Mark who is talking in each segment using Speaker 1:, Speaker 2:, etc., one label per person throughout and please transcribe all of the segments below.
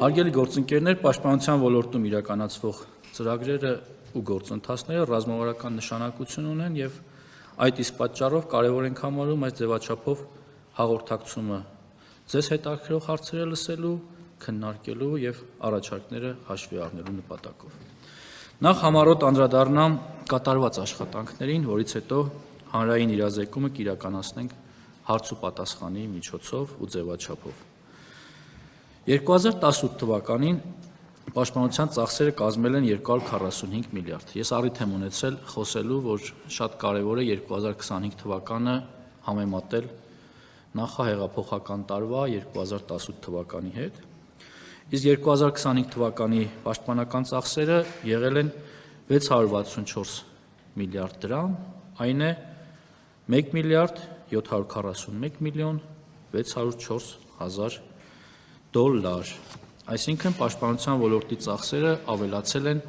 Speaker 1: Հարգելի գործընկերներ, պաշտպանության ոլորտում իրականացվող ծրագրերը ու գործընթացները ռազմավարական նշանակություն ունեն եւ այդ իսկ պատճառով կարեւոր ենք համարում այս ձևաչափով հաղորդակցումը ձեզ հետաքրքրող հարցերը լսելու, քննարկելու եւ առաջարկները հաշվի առնելու նպատակով։ Նախ համառոտ անդրադառնամ կատարված աշխատանքներին, որից հետո հանրային իրազեկումը կիրականացնենք հարց ու պատասխանի միջոցով ու ձևաչափով։ 2018 թվականին պաշտպանության ծախսերը կազմել են 245 միլիարդ։ Ես առիթ եմ ունեցել խոսելու, որ շատ կարևոր է 2025 թվականը համեմատել նախահեղափոխական տարվա 2018 թվականի հետ։ Իսկ 2025 թվականի պաշտպանական ծախսերը եղել են 664 միլիարդ դրամ, այն է 1 միլիարդ 741 միլիոն 604 հազար դոլար, այսինքն պաշտպանության ոլորտի ծախսերը ավելացել են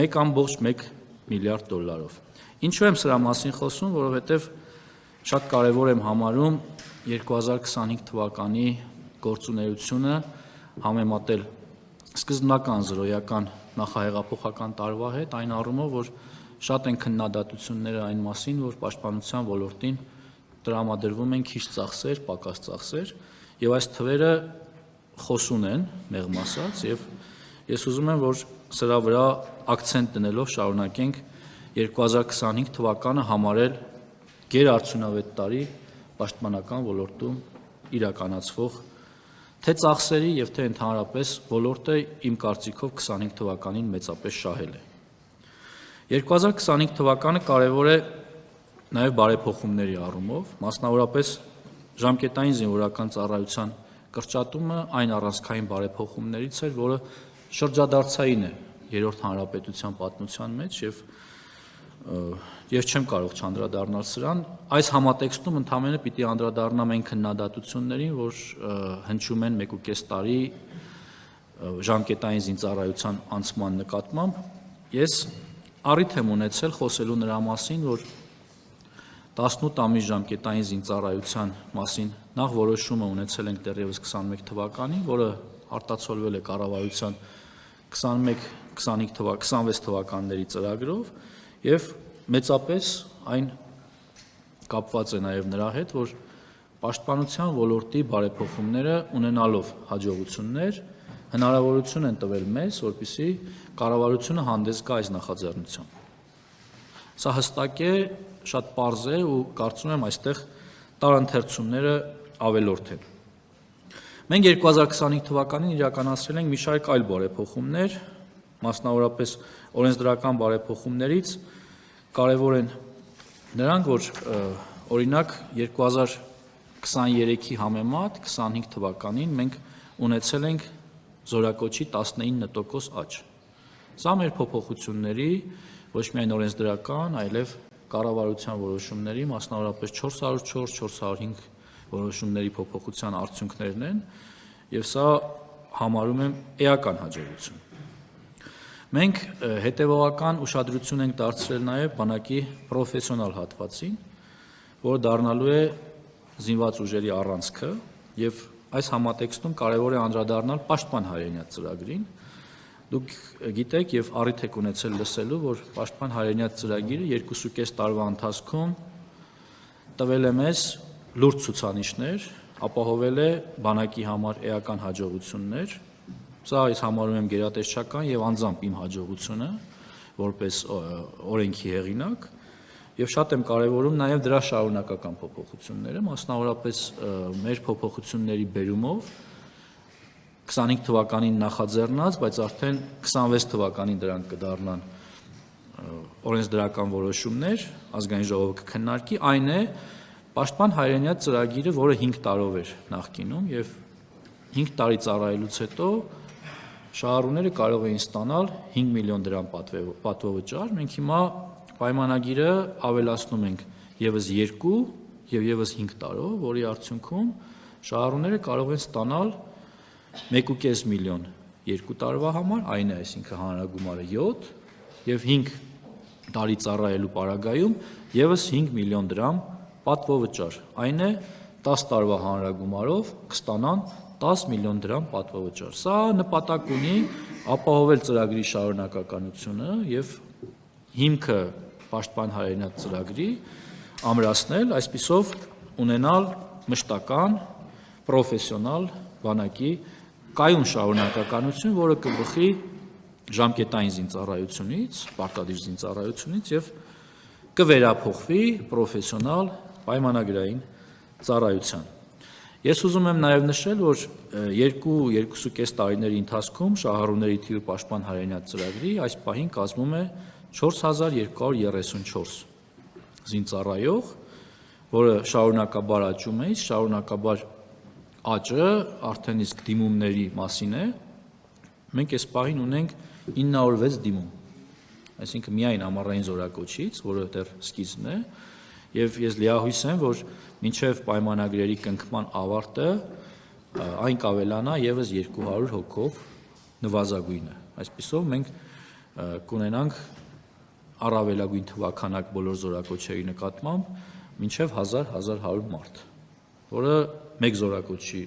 Speaker 1: 1.1 միլիարդ դոլարով։ Ինչու եմ սրա մասին խոսում, որովհետև շատ կարևոր եմ համարում 2025 թվականի գործունեությունը համեմատել սկզբնական զրոյական նախահեղափոխական տարվա հետ, այն առումով, որ շատ են քննադատությունները այն մասին, որ պաշտպանության ոլորտին տրամադրվում են քիչ ծախսեր, պակաս ծախսեր, եւ այս թվերը խոսուն են, մեղմ ասած, եւ ես ուզում եմ, որ սրա վրա ակցենտ դնելով շարունակենք 2025 թվականը համարել գերարդյունավետ տարի պաշտպանական ոլորտում իրականացվող թե ծախսերի եւ թե ընդհանրապես ոլորտը իմ կարծիքով 25 թվականին մեծապես շահել է։ 2025 թվականը կարևոր է նաեւ բարեփոխումների առումով, մասնավորապես ժամկետային զինվորական ծառայության կրճատումը այն առանցքային բարեփոխումներից էր, որը շրջադարձային է երրորդ հանրապետության պատմության մեջ եւ ես չեմ կարող չանդրադառնալ սրան։ Այս համատեքստում ընդհանրապես պիտի անդրադառնամ այն քննադատություններին, որ հնչում են 1.5 տարի ժամկետային զինծառայության անցման նկատմամբ։ Ես առիթ եմ ունեցել խոսելու նրա մասին, որ 18 ամիս ժամկետային զինծառայության մասին նախ որոշումը ունեցել ենք դեռևս 21 թվականին, որը արտացոլվել է կառավարության 21-26 թվականների ծրագրով եւ մեծապես այն կապված է նաեւ նրա հետ, որ պաշտպանության ոլորտի բարեփոխումները ունենալով հաջողություններ հնարավորություն են տվել մեզ, որպեսզի կառավարությունը հանդես գա այս նախաձեռնությամբ։ Սա հստակ է, շատ պարզ է ու կարծում եմ այստեղ տարընթերցումները ավելորդ են։ Մենք 2025 թվականին իրականացրել ենք մի շարք այլ բարեփոխումներ, մասնավորապես օրենսդրական բարեփոխումներից կարևոր են նրանք, որ օրինակ 2023-ի համեմատ 25 թվականին մենք ունեցել ենք զորակոչի 19% աճ։ Սա մեր փոփոխությունների ոչ միայն օրենսդրական, այլև կառավարության որոշումների, մասնավորապես 404-405 որոշումների փոփոխության արդյունքներն են, եւ սա համարում եմ էական հաջողություն։ Մենք հետևողական ուշադրություն ենք դարձրել նաեւ բանակի պրոֆեսիոնալ հատվածին, որը դառնալու է զինված ուժերի առանցքը, եւ այս համատեքստում կարեւոր է անդրադառնալ պաշտպան հայրենիաց ծրագրին։ Դուք գիտեք եւ առիթ եք ունեցել լսելու, որ պաշտպան հայրենիաց ծրագիրը 2.5 տարվա ընթացքում տվել է մեզ լուրջ ցուցանիշներ, ապահովել է բանակի համար էական հաջողություններ։ Սա ես համարում եմ գերատեսչական եւ անձամբ իմ հաջողությունը, որպես օրենքի հեղինակ, եւ շատ եմ կարեւորում նաեւ դրա շարունակական փոփոխությունները, մասնավորապես մեր փոփոխությունների բերումով 25 թվականին նախաձեռնած, բայց արդեն 26 թվականին դրանք կդառնան օրենսդրական որոշումներ, ազգային ժողովը կքննարկի, այն է պաշտպան հայրենիաց ծրագիրը, որը 5 տարով էր նախկինում եւ 5 տարի ծառայելուց հետո շահառուները կարող էին ստանալ 5 միլիոն դրամ պատվովճար։ Մենք հիմա պայմանագիրը ավելացնում ենք եւս 2 եւ եւս 5 տարով, որի արդյունքում շահառուները կարող են ստանալ 1.5 միլիոն 2 տարվա համար, այն է, այսինքն հանրագումարը 7 եւ 5 տարի ծառայելու պարագայում եւս 5 միլիոն դրամ պատվովճար, այն է 10 տարվա հանրագումարով կստանան 10 միլիոն դրամ պատվավճար։ Սա նպատակ ունի ապահովել ծրագրի շարունակականությունը եւ հիմքը Պաշտպան հայրենիք ծրագրի ամրացնել, այսպիսով ունենալ մշտական, պրոֆեսիոնալ բանակի կայուն շարունակականություն, որը կբխի ժամկետային զինծառայությունից, պարտադիր զինծառայությունից եւ կվերափոխվի պրոֆեսիոնալ պայմանագրային ծառայության։ Ես ուզում եմ նաև նշել, որ 2.5 տարիների ընթացքում շահառուների թիվը Պաշտպան հայրենիք ծրագրի այս պահին կազմում է 4234 զինծառայող, որը շարունակաբար աճում է, շարունակաբար աճը արդեն իսկ դիմումների մասին է։ Մենք այս պահին ունենք 906 դիմում, այսինքն միայն ամառային զորակոչից, որը դեռ սկիզբն է, եւ ես լիահույս եմ, որ մինչեւ պայմանագրերի կնքման ավարտը այն կավելանա եւս 200 հոգով նվազագույնը։ Այսպիսով մենք կունենանք առավելագույն թվականակ բոլոր զորակոչերի նկատմամբ մինչև 1000-1100 մարդ, որը մեկ զորակոչի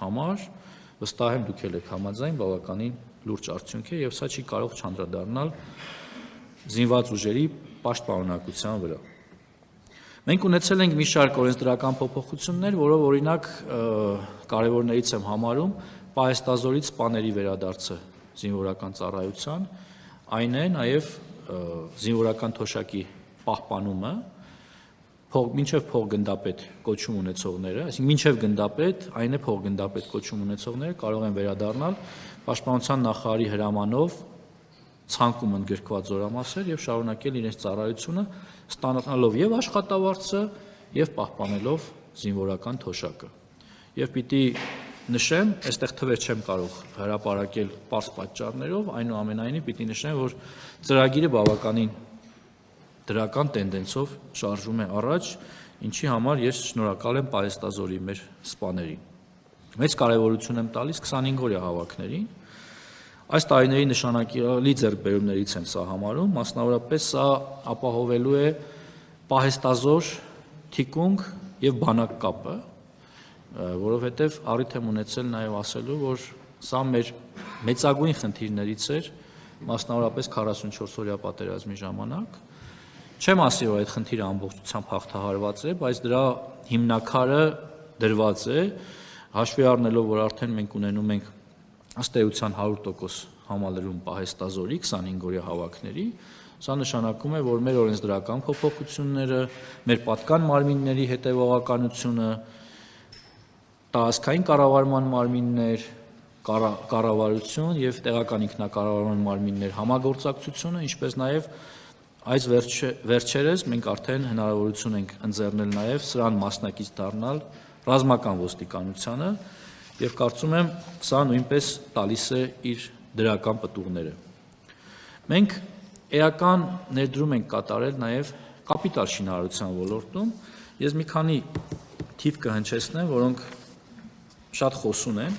Speaker 1: համար վստահ եմ դուք եք համաձայն բավականին լուրջ արդյունք է եւ սա չի կարող չանդրադառնալ զինված ուժերի պաշտպանունակության վրա։ Մենք ունեցել ենք մի շարք օրենսդրական փոփոխություններ, որով օրինակ կարևորներից եմ համարում պահեստազորից սպաների վերադարձը զինվորական ծառայության, այն է նաև զինվորական թոշակի պահպանումը մինչև փոխգնդապետ կոչում ունեցողները, այսինքն մինչև գնդապետ, այն է փոխգնդապետ կոչում ունեցողները կարող են վերադառնալ պաշտպանության նախարարի հրամանով ցանկում ընդգրկված զորամասեր եւ շարունակել իրենց ծառայությունը, ստանալով եւ աշխատավարձը եւ պահպանելով զինվորական թոշակը։ Եվ պիտի նշեմ, այստեղ թվեր չեմ կարող հրապարակել պարզ պատճառներով, այնուամենայնիվ պիտի նշեմ, որ ծրագիրը բավականին դրական տենդենսով շարժվում է առաջ, ինչի համար ես շնորհակալ եմ պահեստազորի մեր սպաներին։ Մեծ կարևորություն եմ տալիս 25-օրյա հավաքներին։ Այս տարիների նշանակալի ձեռքբերումներից եմ սա համարում, մասնավորապես սա ապահովելու է պահեստազոր, թիկունք եւ բանակ կապը, որովհետեւ առիթ եմ ունեցել նաեւ ասելու, որ սա մեր մեծագույն խնդիրներից էր, մասնավորապես 44-օրյա պատերազմի ժամանակ։ Չեմ ասի, որ այդ խնդիրը ամբողջությամբ հաղթահարված է, բայց դրա հիմնաքարը դրված է, հաշվի առնելով, որ արդեն մենք ունենում ենք ըստ էության 100% համալրում պահեստազորի 25-օրյա հավաքների, սա նշանակում է, որ մեր օրենսդրական փոփոխությունները, մեր պատկան մարմինների հետևողականությունը, տարածքային կառավարման մարմիններ, կառավարություն եւ տեղական ինքնակառավարման մարմիններ համագործակցությունը, ինչպես նաեւ այս վերջերս մենք արդեն հնարավորություն ենք ընձեռնել նաեւ սրան մասնակից դառնալ ռազմական ոստիկանությանը եւ կարծում եմ սա նույնպես տալիս է իր դրական պտուղները։ Մենք էական ներդրում ենք կատարել նաեւ կապիտալ շինարարության ոլորտում։ Ես մի քանի թիվ կհնչեցնեմ, որոնք շատ խոսուն են,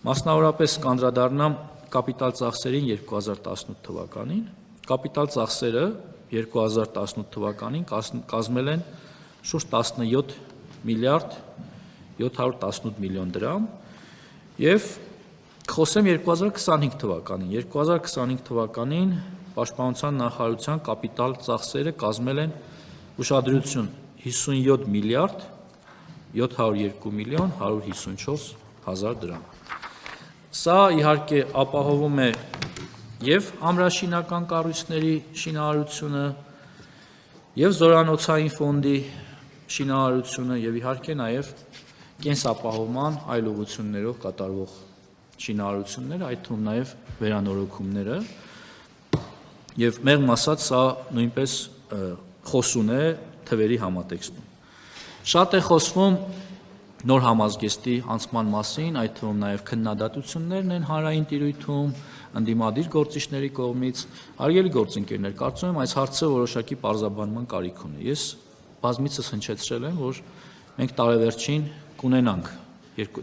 Speaker 1: մասնավորապես կանդրադառնամ կապիտալ ծախսերին 2018 թվականին։ Կապիտալ ծախսերը 2018 թվականին կազմել են շուրջ 17 միլիարդ 718 միլիոն դրամ եւ խոսեմ 2025 թվականին։ 2025 թվականին Պաշտպանության նախարարության կապիտալ ծախսերը կազմել են ուշադրություն 57 միլիարդ 702 միլիոն 154 հազար դրամ։ Սա իհարկե ապահովում է եւ ամրաշինական կառույցների շինարարությունը, եւ զորանոցային ֆոնդի շինարարությունը, եւ իհարկե նաեւ կենսապահովման այլ ուղղություններով կատարվող շինարարությունները, այդ թվում նաեւ վերանորոգումները, եւ մեղմ ասած սա նույնպես խոսուն է թվերի համատեքստում։ Շատ է խոսվում նոր համազգեստի անցման մասին, այդ թվում նաև քննադատություններն են հանրային տիրույթում, ընդդիմադիր գործիչների կողմից, հարգելի գործընկերներ, կարծում եմ այս հարցը որոշակի պարզաբանման կարիք ունի։ Ես բազմիցս հնչեցրել եմ, որ մենք տարեվերջին կունենանք,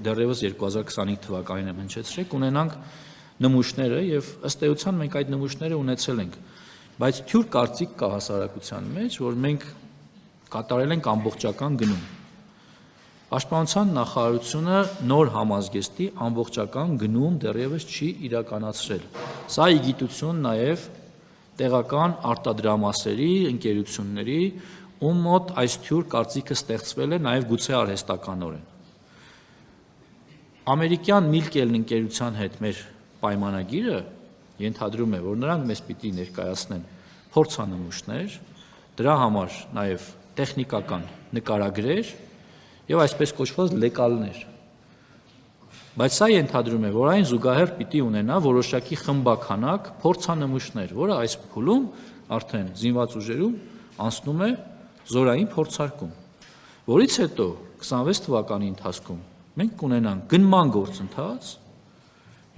Speaker 1: դեռևս 2025 թվականին եմ հնչեցրել, կունենանք նմուշները եւ ըստ էության մենք այդ նմուշները ունեցել ենք, բայց թյուր կարծիք կա հասարակության մեջ, որ մենք կատարել ենք ամբողջական գնում։ Պաշտպանության նախարարությունը նոր համազգեստի ամբողջական գնում դեռևս չի իրականացրել։ Սա ի գիտություն նաև տեղական արտադրամասերի, ընկերությունների, ում մոտ այս թյուր կարծիքը ստեղծվել է նաև գուցե արհեստականորեն։ Ամերիկյան Միլկելն ընկերության հետ մեր պայմանագիրը ենթադրում է, որ նրանք մեզ պիտի ներկայացնեն փորձանմուշներ, դրա համար նաև տեխնիկական նկարագրեր եւ այսպես կոչված լեկալներ։ Բայց սա ենթադրում է, որ այն զուգահեռ պիտի ունենա որոշակի խմբականակ փորձանմուշներ, որը այս փուլում արդեն զինված ուժերում անցնում է զորային փորձարկում, որից հետո 26 թվականի ընթացքում մենք կունենանք գնման գործընթաց,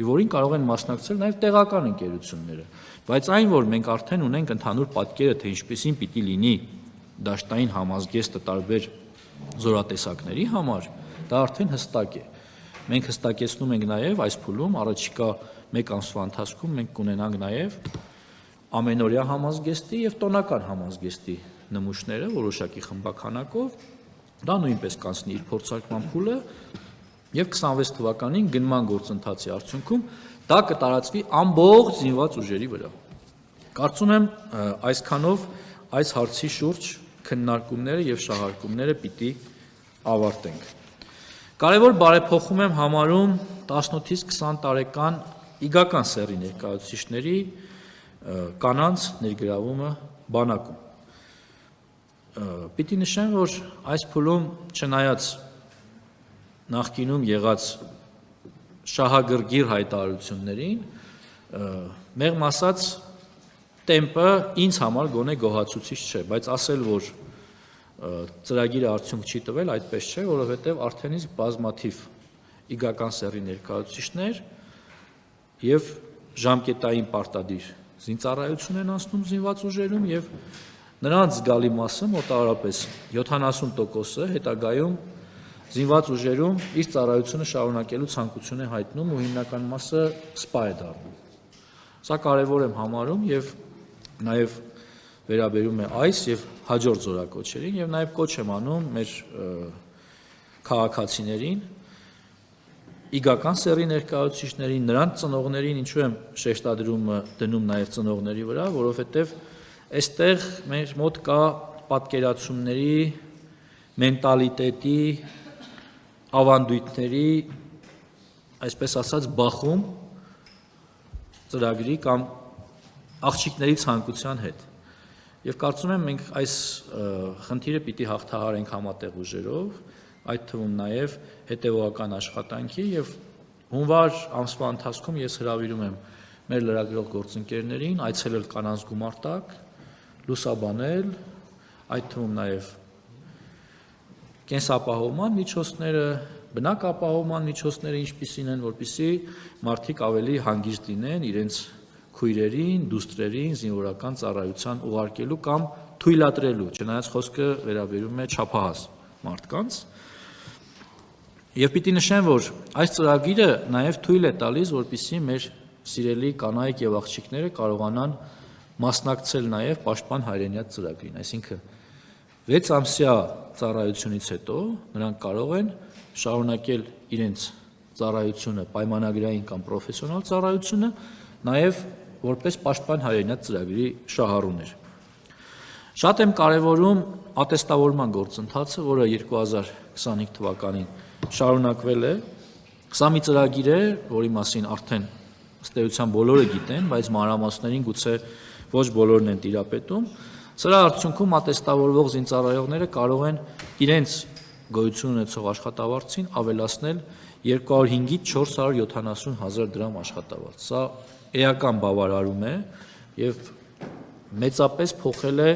Speaker 1: որին կարող են մասնակցել նաև տեղական ընկերությունները, բայց այն, որ մենք արդեն ունենք ընդհանուր պատկերը, թե ինչպիսին պիտի լինի դաշտային համազգեստը տարբեր զորատեսակների համար, դա արդեն հստակ է։ Մենք հստակեցնում ենք նաև այս փուլում առաջիկա 1 ամսվա ընթացքում մենք կունենանք նաև ամենօրյա համազգեստի եւ տոնական համազգեստի նմուշները որոշակի խմբականակով, դա նույնպես կանցնի իր փորձարկման փուլը եւ 26 թվականին գնման գործընթացի արդյունքում դա կտարածվի ամբողջ զինված ուժերի վրա։ Կարծում եմ այսքանով այս հարցի շուրջ քննարկումները եւ շահարկումները պիտի ավարտենք։ Կարևոր բարեփոխում եմ համարում 18-ից 20 տարեկան իգական սեռի ներկայացուցիչների կանանց ներգրավումը բանակում։ Պիտի նշեմ, որ այս փուլում չնայած նախկինում եղած շահագրգիռ հայտարարություններին, մեղմ ասած տեմպը ինձ համար գոնե գոհացուցիչ չէ, բայց ասել, որ ծրագիրը արդյունք չի տվել, այդպես չէ, որովհետև արդեն իսկ բազմաթիվ իգական սեռի ներկայացուցիչներ եւ ժամկետային պարտադիր զինծառայություն են անցնում զինված ուժերում եւ նրանց զգալի մասը մոտավորապես 70%-ը հետագայում զինված ուժերում իր ծառայությունը շարունակելու ցանկություն է հայտնում ու հիմնական մասը սպա է դառնում։ Սա կարևոր եմ համարում եւ նաեւ վերաբերում է այս եւ հաջորդ զորակոչերին եւ նաեւ կոչ եմ անում մեր քաղաքացիներին, իգական սեռի ներկայացուցիչներին, նրանց ծնողներին, ինչու եմ շեշտադրումը դնում նաեւ ծնողների վրա, որովհետեւ այստեղ մեր մոտ կա պատկերացումների, մենտալիտետի, ավանդույթների, այսպես ասած, բախում ծրագրի կամ աղջիկների ցանկության հետ։ Եվ կարծում եմ մենք այս խնդիրը պիտի հաղթահարենք համատեղ ուժերով, այդ թվում նաև հետևողական աշխատանքի եւ հունվար ամսվա ընթացքում ես հրավիրում եմ մեր լրագրող գործընկերներին այցելել կանանց գումարտակ, լուսաբանել, այդ թվում նաև կենսապահովման միջոցները, բնակապահովման միջոցները ինչպիսին են, որպեսզի մարդիկ ավելի հանգիստ լինեն իրենց քույրերին, դուստրերին զինվորական ծառայության ուղարկելու կամ թույլատրելու, չնայած խոսքը վերաբերում է չափահաս մարդկանց։ Եվ պիտի նշեմ, որ այս ծրագիրը նաև թույլ է տալիս, որպեսզի մեր սիրելի կանայք եւ աղջիկները կարողանան մասնակցել նաև պաշտպան հայրենիաց ծրագրին, այսինքն 6 ամսյա ծառայությունից հետո նրանք կարող են շարունակել իրենց ծառայությունը, պայմանագրային կամ պրոֆեսիոնալ ծառայությունը, նաև որպես պաշտպան հայրենիաց ծրագրի շահառուներ։ Շատ եմ կարևորում ատեստավորման գործընթացը, որը 2025 թվականին շարունակվել է։ Սա մի ծրագիր է, որի մասին արդեն ըստ էության բոլորը գիտեն, բայց մանրամասներին գուցե ոչ բոլորն են տիրապետում։ Սրա արդյունքում ատեստավորվող զինծառայողները կարող են իրենց գոյություն ունեցող աշխատավարձին ավելացնել 205-ից 470 հազար դրամ աշխատավարձ։ Սա էական բավարարում է եւ մեծապես փոխել է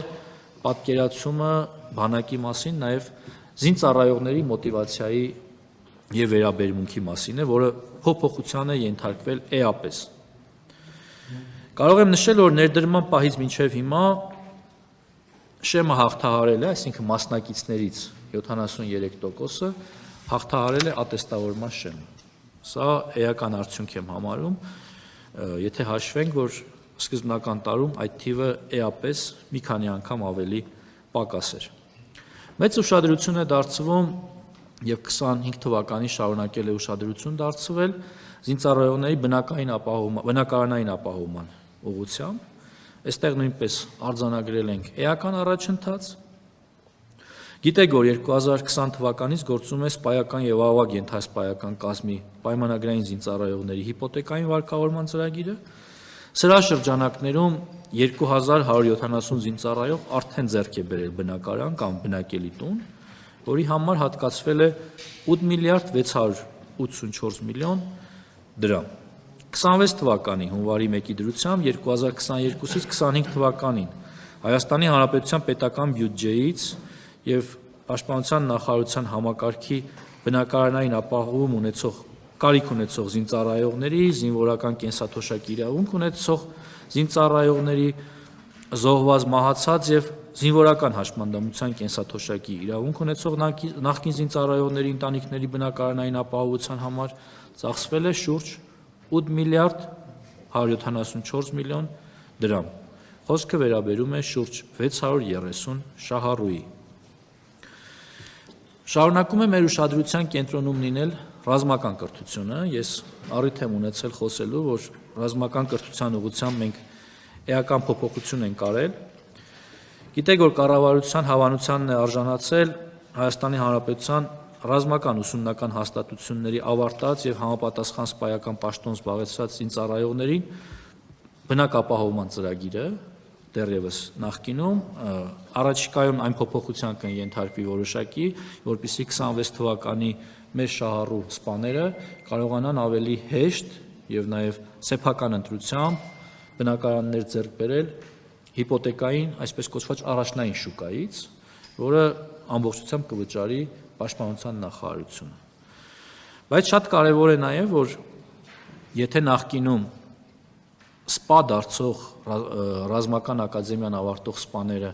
Speaker 1: պատկերացումը բանակի մասին, նաեւ զինծառայողների մոտիվացիայի եւ վերաբերմունքի մասին է, որը փոփոխության է ենթարկվել էապես։ Կարող եմ նշել, որ ներդրման պահից մինչև հիմա շեմը հաղթահարել է, այսինքն մասնակիցներից 73%-ը հաղթահարել է ատեստավորման շեմը։ Սա էական արդյունք եմ համարում, եթե հաշվենք, որ սկզբնական տարում այդ թիվը էապես մի քանի անգամ ավելի պակաս էր։ Մեծ ուշադրություն է դարձվում եւ 25 թվականին շարունակել է ուշադրություն դարձվել զինծառայողների բնակարանային ապահովման ուղղությամբ։ Այստեղ նույնպես արձանագրել ենք էական առաջընթաց։ Գիտեք, որ 2020 թվականից գործում է սպայական եւ ավագ ենթասպայական կազմի պայմանագրային զինծառայողների հիպոթեկային վարկավորման ծրագիրը։ Սրա շրջանակներում 2170 զինծառայող արդեն ձեռք է բերել բնակարան կամ բնակելի տուն, որի համար հատկացվել է 8 միլիարդ 684 միլիոն դրամ։ 26 թվականի հունվարի 1-ի դրությամբ 2022-ից 25 թվականին Հայաստանի Հանրապետության պետական բյուջեից եւ Պաշտպանության նախարարության համակարգի բնակարանային ապահովում ունեցող կարիք ունեցող զինծառայողների, զինվորական կենսաթոշակի իրավունք ունեցող զինծառայողների, զոհված, մահացած եւ զինվորական հաշմանդամության կենսաթոշակի իրավունք ունեցող նախկին զինծառայողների ընտանիքների բնակարանային ապահովության համար ծախսվել է շուրջ 8 միլիարդ 174 միլիոն դրամ։ Խոսքը վերաբերում է շուրջ 630 շահառուի։ Շարունակում է մեր ուշադրության կենտրոնում լինել ռազմական կրթությունը։ Ես առիթ եմ ունեցել խոսելու, որ ռազմական կրթության ուղղությամբ մենք էական փոփոխություն ենք արել։ Գիտեք, որ կառավարության հավանությանն է արժանացել Հայաստանի Հանրապետության ռազմական ուսումնական հաստատությունների ավարտած եւ համապատասխան սպայական պաշտոն զբաղեցրած զինծառայողներին բնակապահովման ծրագիրը դեռևս նախկինում, առաջիկայում այն փոփոխության կընթարկվի որոշակի, որպեսզի 26 թվականի մեր շահառու սպաները կարողանան ավելի հեշտ եւ նաեւ սեփական ընտրությամբ բնակարաններ ձեռք բերել հիպոթեկային, այսպես կոչված առաջնային շուկայից, որը ամբողջությամբ կվճարի Պաշտպանության նախարարությունը։ Բայց շատ կարևոր է նաեւ, որ եթե նախկինում սպա դարձող ռազմական ակադեմիան ավարտող սպաները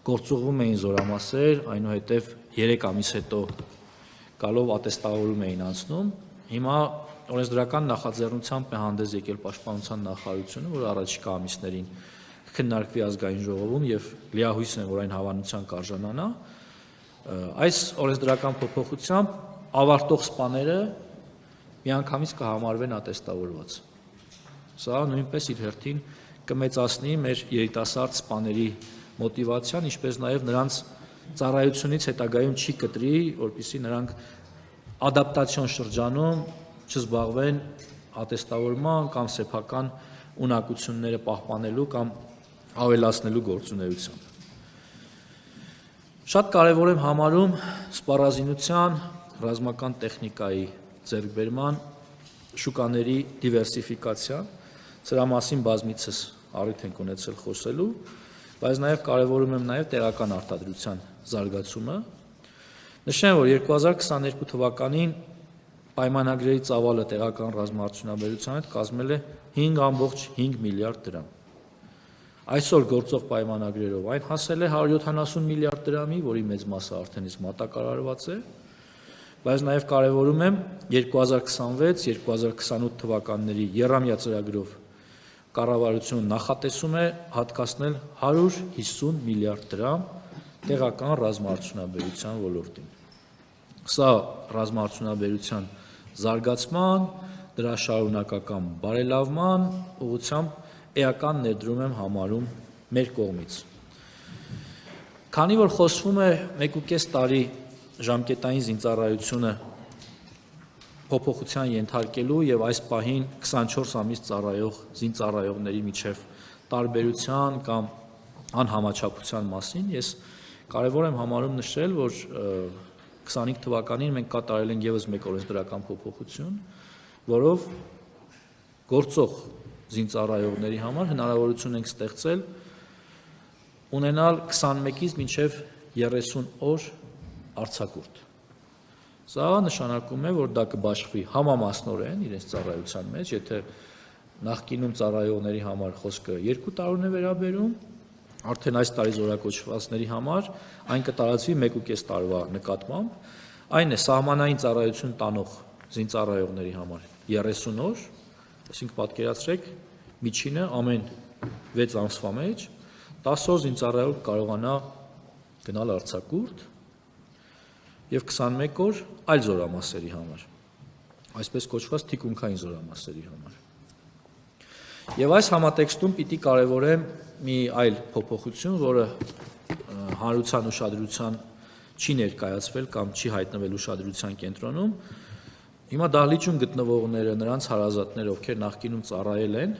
Speaker 1: գործուղվում էին զորամասեր, այնուհետև 3 ամիս հետո գալով ատեստավորում էին անցնում, հիմա օրենսդրական նախաձեռնությամբ է հանդես եկել Պաշտպանության նախարարությունը, որ առաջիկա ամիսներին քննարկվի ազգային ժողովում եւ լիահույս են, որ այն հավանության կարժանանա, այս օրենսդրական փոփոխությամբ ավարտող սպաները միանգամից կհամարվեն ատեստավորված։ Սա նույնպես իր հերթին կմեծացնի մեր երիտասարդ սպաների մոտիվացիան, ինչպես նաև նրանց ծառայությունից հետագայում չի կտրի, որպեսզի նրանք ադապտացիոն շրջանում չզբաղվեն ատեստավորման կամ սեփական ունակությունները պահպանելու կամ ավելացնելու գործունեությամբ։ Շատ կարևոր եմ համարում սպառազինության, ռազմական տեխնիկայի ձեռքբերման, շուկաների դիվերսիֆիկացիան, սրա մասին բազմիցս առիթ ենք ունեցել խոսելու, բայց նաև կարևորում եմ նաև տեղական արտադրության զարգացումը։ Նշեմ, որ 2022 թվականին պայմանագրերի ծավալը տեղական ռազմաարդյունաբերության հետ կազմել է 5.5 միլիարդ դրամ։ Այսօր գործող պայմանագրերով այն հասել է 170 միլիարդ դրամի, որի մեծ մասը արդեն իսկ մատակարարված է, բայց նաև կարևորում եմ 2026-2028 թվականների եռամյա ծրագրով կառավարությունը նախատեսում է հատկացնել 150 միլիարդ դրամ տեղական ռազմաարդյունաբերության ոլորտին։ Սա ռազմաարդյունաբերության զարգացման, դրա շարունակական բարելավման ուղղությամբ էական ներդրում եմ համարում մեր կողմից։ Քանի որ խոսվում է 1.5 տարի ժամկետային զինծառայությունը փոփոխության ենթարկելու եւ այս պահին 24 ամիս ծառայող զինծառայողների միջև տարբերության կամ անհամաչափության մասին ես կարևոր եմ համարում նշել, որ 25 թվականին մենք կատարել ենք եւս մեկ օրենսդրական փոփոխություն, որով գործող զինծառայողների համար հնարավորություն ենք ստեղծել ունենալ 21-ից մինչև 30 օր արձակուրդ։ Սա նշանակում է, որ դա կբաշխվի համամասնորեն իրենց ծառայության մեջ, եթե նախկինում ծառայողների համար խոսքը 2 տարուն է վերաբերում, արդեն այս տարի զորակոչվածների համար այն կտարածվի 1.5 տարվա նկատմամբ, այն է սահմանային ծառայություն տանող զինծառայողների համար 30 օր, այսինքն պատկերացրեք, միջինը ամեն 6 ամսվա մեջ 10 օր զինծառայող կարողանա գնալ արձակուրդ, եւ 21 օր այլ զորամասերի համար, այսպես կոչված թիկունքային զորամասերի համար։ Եվ այս համատեքստում պիտի կարևորեմ մի այլ փոփոխություն, որը հանրության ուշադրության չի ներկայացվել կամ չի հայտնվել ուշադրության կենտրոնում։ Հիմա դահլիճում գտնվողները, նրանց հարազատները, ովքեր նախկինում ծառայել են,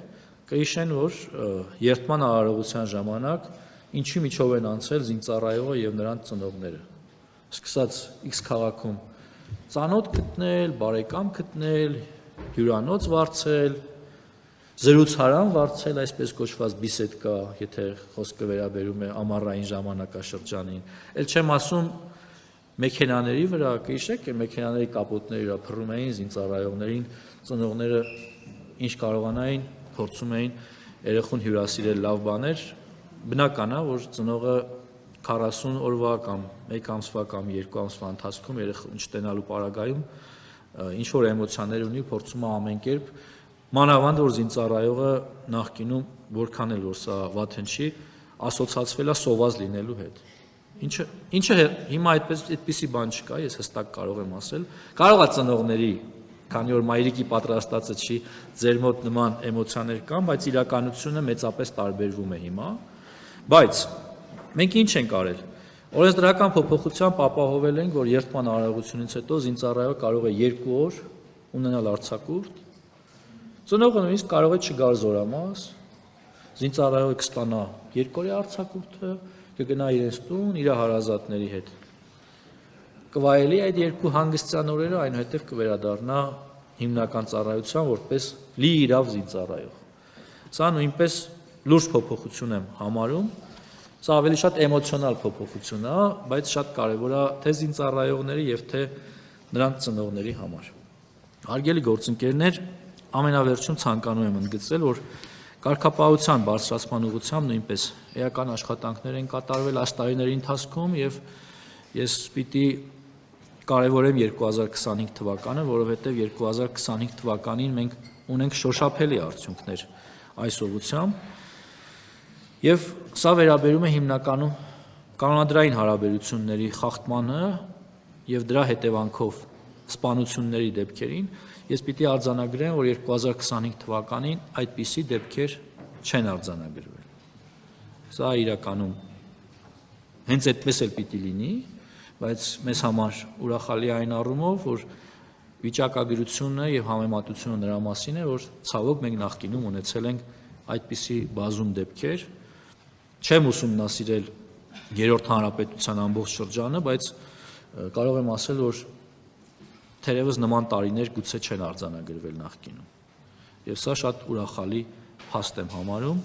Speaker 1: կհիշեն, որ երթման արարողության ժամանակ ինչի միջով են անցել զինծառայողը եւ նրանց ծնողները։ Սկսած X քաղաքում ծանոթ գտնել, բարեկամ գտնել, հյուրանոց վարձել, զրուցարան վարձել, այսպես կոչված բիսեդկա, եթե խոսքը վերաբերում է ամառային ժամանակաշրջանին։ Էլ չեմ ասում մեքենաների վրա, կհիշեք, մեքենաների կապոտների վրա փռում էին զինծառայողներին, ծնողները ինչ կարողանային, փորձում էին երեխուն հյուրասիրել լավ բաներ, բնական է, որ ծնողը 40 օրվա կամ 1 ամսվա կամ 2 ամսվա ընթացքում երեխուն չտենալու պարագայում ինչ որ էմոցիաներ ունի, փորձում է ամեն կերպ, մանավանդ որ զինծառայողը նախկինում որքան էլ որ սա վատ հնչի, ասոցացվել է սոված լինելու հետ։ Ինչը հիմա այդպիսի բան չկա, ես հստակ կարող եմ ասել, կարող է ծնողների, քանի որ մայրիկի պատրաստածը չի, ձեր մոտ նման էմոցիաներ կան, բայց իրականությունը մեծապես տարբերվում է հիմա, բայց մենք ինչ ենք արել։ Օրենսդրական փոփոխությամբ ապահովել ենք, որ երթման արարողությունից հետո զինծառայողը կարող է 2 օր ունենալ արձակուրդ, ծնողը նույնիսկ կարող է չգար զորամաս, զինծառայողը կստանա 2 օրյա արձակուրդը, կգնա իրենց տուն, իր հարազատների հետ։ Կվայելի այդ 2 հանգստյան օրերը, այնուհետև կվերադառնա հիմնական ծառայության որպես լիիրավ զինծառայող։ Սա նույնպես լուրջ փոփոխություն եմ համարում, սա ավելի շատ էմոցիոնալ փոփոխություն է, բայց շատ կարևոր է թե զինծառայողների եւ թե նրանց ծնողների համար։ Հարգելի գործընկերներ, ամենավերջում ցանկանում եմ ընդգծել, որ կարգապահության բարձրացման ուղղությամբ նույնպես էական աշխատանքներ են կատարվել այս տարիների ընթացքում եւ ես պիտի կարևորեմ 2025 թվականը, որովհետեւ 2025 թվականին մենք ունենք շոշափելի արդյունքներ այս ուղղությամբ եւ սա վերաբերում է հիմնականում կանոնադրային հարաբերությունների խախտմանը եւ դրա հետևանքով սպանությունների դեպքերին, ես պիտի արձանագրեմ, որ 2025 թվականին այդպիսի դեպքեր չեն արձանագրվել։ Սա իրականում հենց այդպես էլ պիտի լինի, բայց մեզ համար ուրախալի այն առումով, որ վիճակագրությունը եւ համեմատությունը նրա մասին է, որ ցավոք մենք նախկինում ունեցել ենք այդպիսի բազում դեպքեր։ Չեմ ուսումնասիրել Երրորդ հանրապետության ամբողջ շրջանը, բայց կարող եմ ասել, որ թերևս նման տարիներ գուցե չեն արձանագրվել նախկինում։ Եվ սա շատ ուրախալի փաստ եմ համարում,